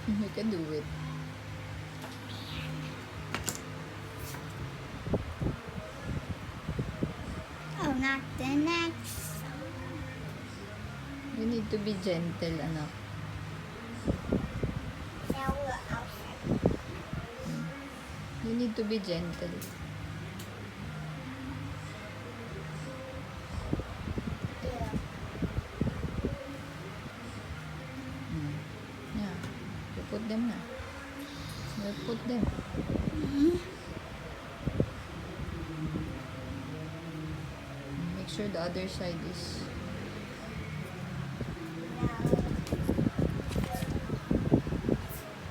You can do it. Oh, not the next. You need to be gentle, anak. Now we're outside. You need to be gentle. Yeah. Yeah. You put them na. You put them. Make sure the other side is...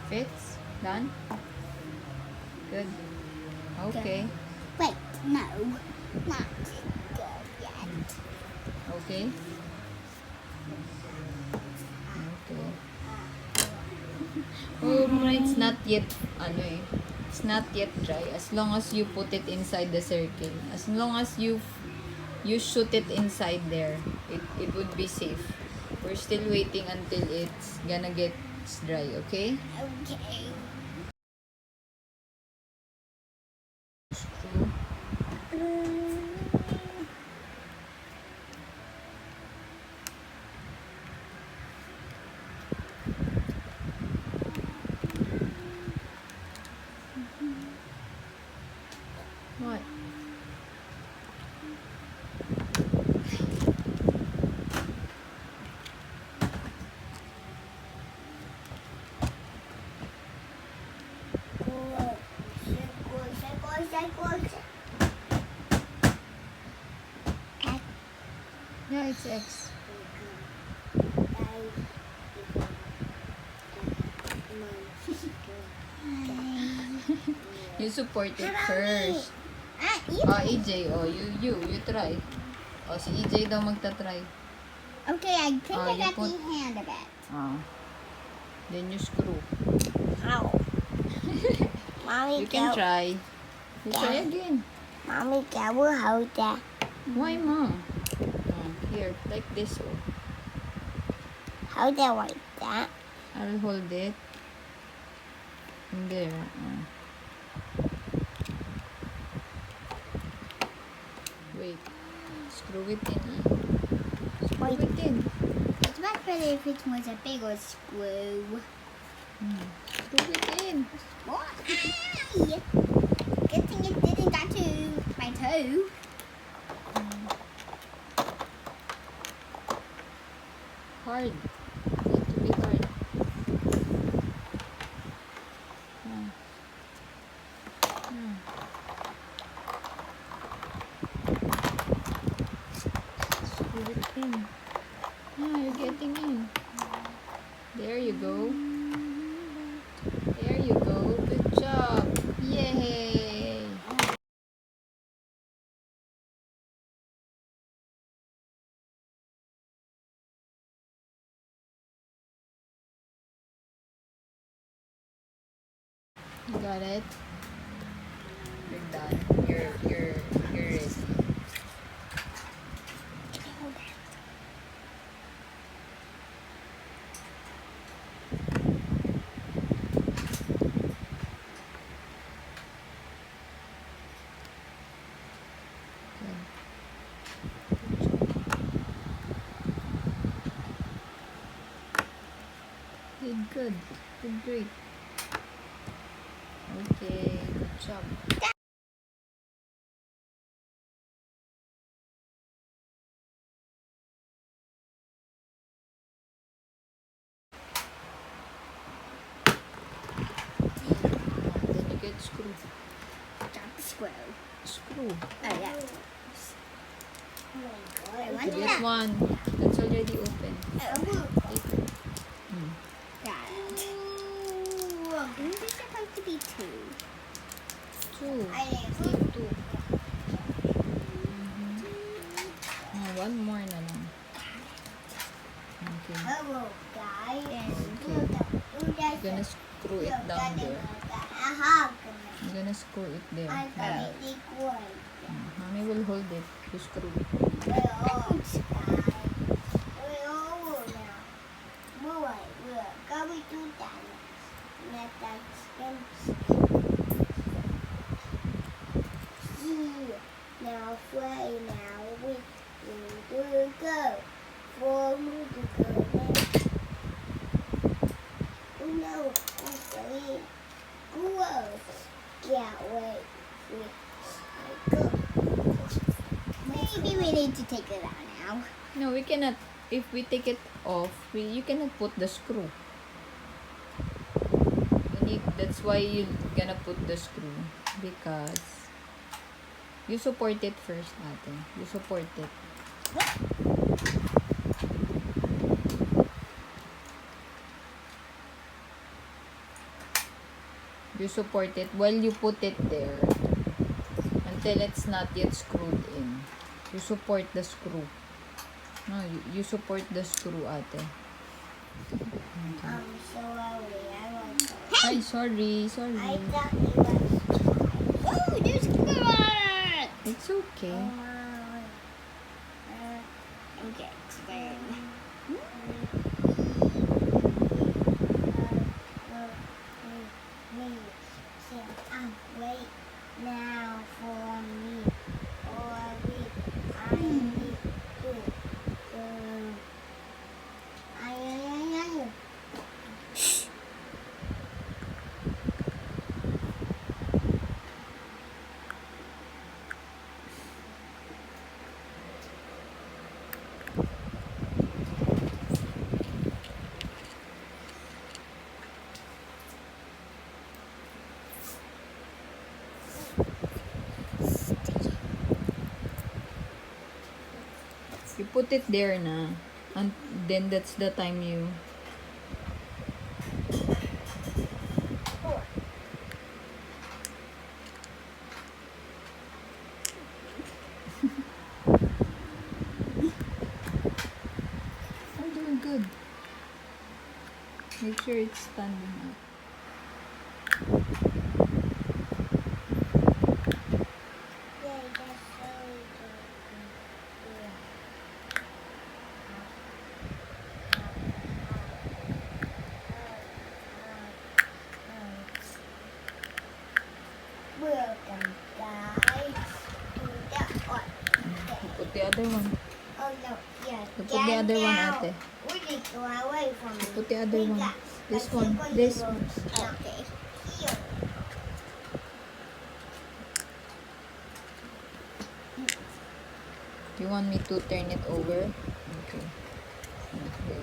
fits. Done? Good. Okay. Wait, no, not good yet. Okay. Okay. Oh, it's not yet, it's not yet dry. As long as you put it inside the circle. As long as you shoot it inside there, it would be safe. We're still waiting until it's gonna get dry, okay? Okay. Screw. What? Yeah, it's X. You support it first. Oh, EJ, oh, you try. Oh, si EJ daw magta-try. Okay, I think Oh, I you got put- the hand of it. Oh. Then you screw. How? Mommy, You can try. You try again. Mommy, can we hold that? Why, Mom? Oh, here, like this. Oh. Hold it like that. I'll hold it. And there. Oh. Wait. Screw it in. Screw Wait. it in. It's much better if it was a bigger screw. Screw it in. What? Ay! Good thing it didn't got to my toe. Hard. Need to be hard. Yeah. Yeah. Screw it in. Yeah, you're getting in. There you go. There you go. Good job. Yay! You got it? You're done. You're ready. Good. Good. Good. Great. Okay. Good job. Then you get screw. Got the screw. Screw. Oh, yeah. I want You get that. one. That's already open. Oh, Take it. got it. Ooh, this is supposed to be two. Two. I didn't Take two. One more na lang. Okay. Hello, guys. Okay. You're gonna screw it down there. You're gonna screw it there. Yeah. Mommy will hold it. You screw it. Let that skin. Now fly now we will go. For me to go now. Oh no, I'm sorry. Gross. Can't wait. I go. Maybe we need to take it out now. No, we cannot. If we take it off, you cannot put the screw. That's why you're gonna put the screw, because you support it first, ate. You support it. You support it while you put it there until it's not yet screwed in. You support the screw. No, you support the screw, ate. I'm sorry. I was. Ay, sorry. I thought it was. Oh, there's blood. It's okay. Okay, it's very. Wait now for me, or I need to. Ay. You put it there na. And then that's the time you... Oh, doing good. Make sure it's standing up. Welcome, guys, to the art. Put the other one. Oh no, yeah. You put the other one, now. ate. We need to go away from me. Put the other one. This Like one. super This heroes. one. Okay. Here. You want me to turn it over? Okay. Okay.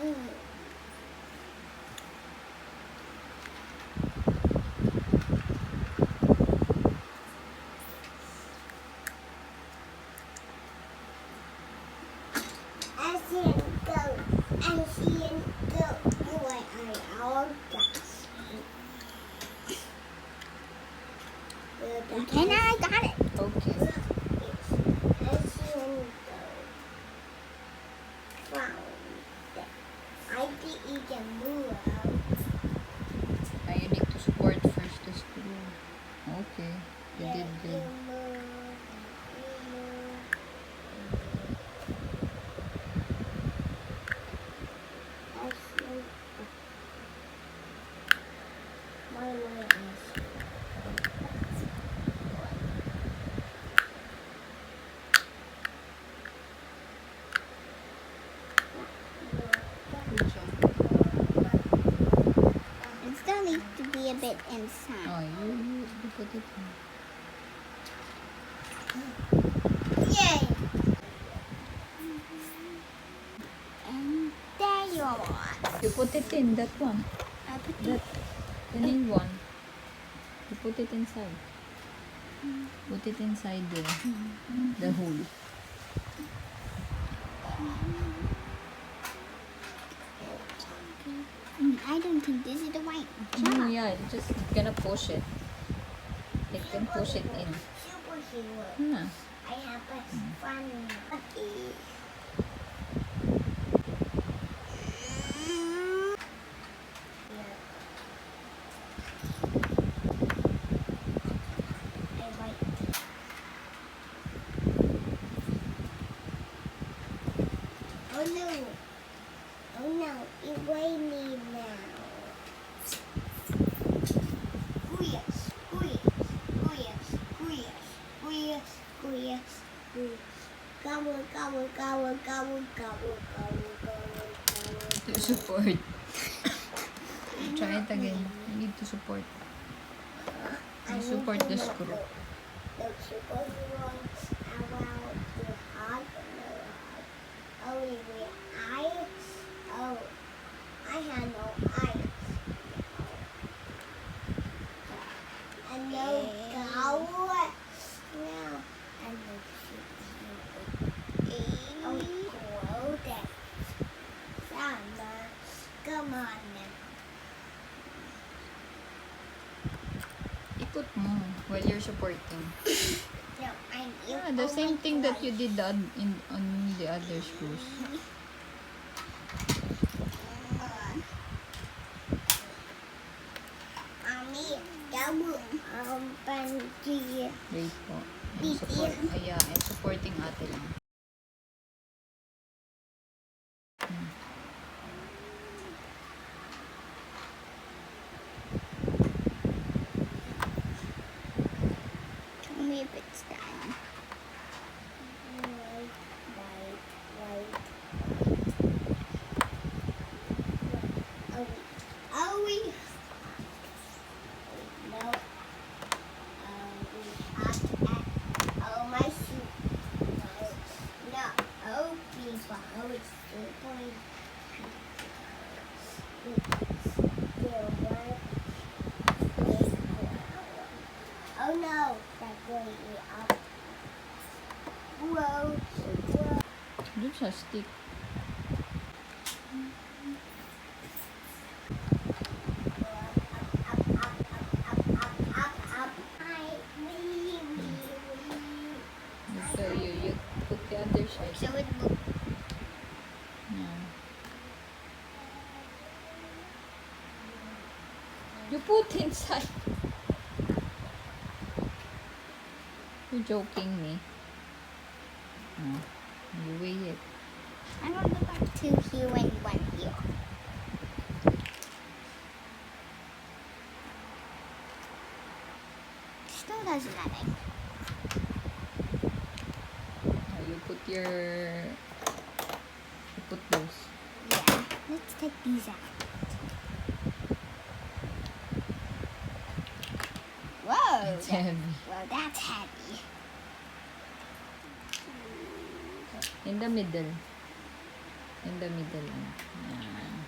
Mm. I see him go. I see him go. Anyway, I all got. Okay, now I got it. Okay. I see him go. Found it. I think he can move out. Now you need to support first the screw. Okay. You did good. Good job. It still needs to be a bit inside. Oh, you put it in. Yay! And there you are. You put it in that one. I put That the new one. You put it inside. Put it inside the hole. I don't think this is the right No, job. yeah, it's just gonna push it. It can push it in. Superhero. Yeah. I have a fun puppy. squeeze, squeeze, squeeze. Gobble, gobble, gobble, gobble, gobble, gobble, gobble, To gobble. support. Try it again. You need to support. I You need support to the know screw. the support one around the heart and the heart. Only with eyes. Oh, I have no eyes. And no gowl. No, and no oh, cool. That summer. Come on now. Ikot mo while you're supporting. No, I need Yeah, the same thing that you did on the other screws. Mommy, double bungee. Wait po. Yung support. Ayan, supporting ate lang. Tell me if it's done. Right. Oh, we. No. Oh, my shoe. No. Oh, people. Oh, it's still going. Oh no, that's going up. Whoa. Doon sa stick. So you put the other side. So it will. Yeah. You put inside. You're joking me. Oh, you weigh it. I want to put two here and one here. Still doesn't matter. You put those. Yeah. Let's take these out. Whoa. It's heavy. Well, that's heavy. In the middle. In the middle. Yan.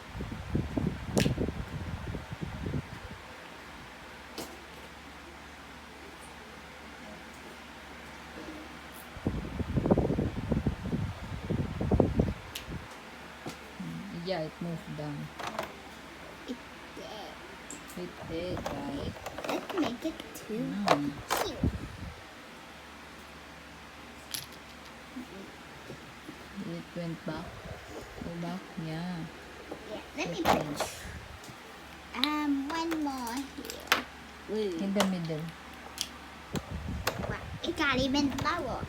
Yeah, it moved down. It did. It did, right? Let's make it two. No. Here. It went back. Go back. Yeah. Yeah. Let me It put went. one more here. In the middle. Wow. It got even lower.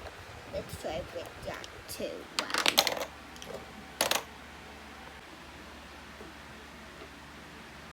Let's try with that too. Wow.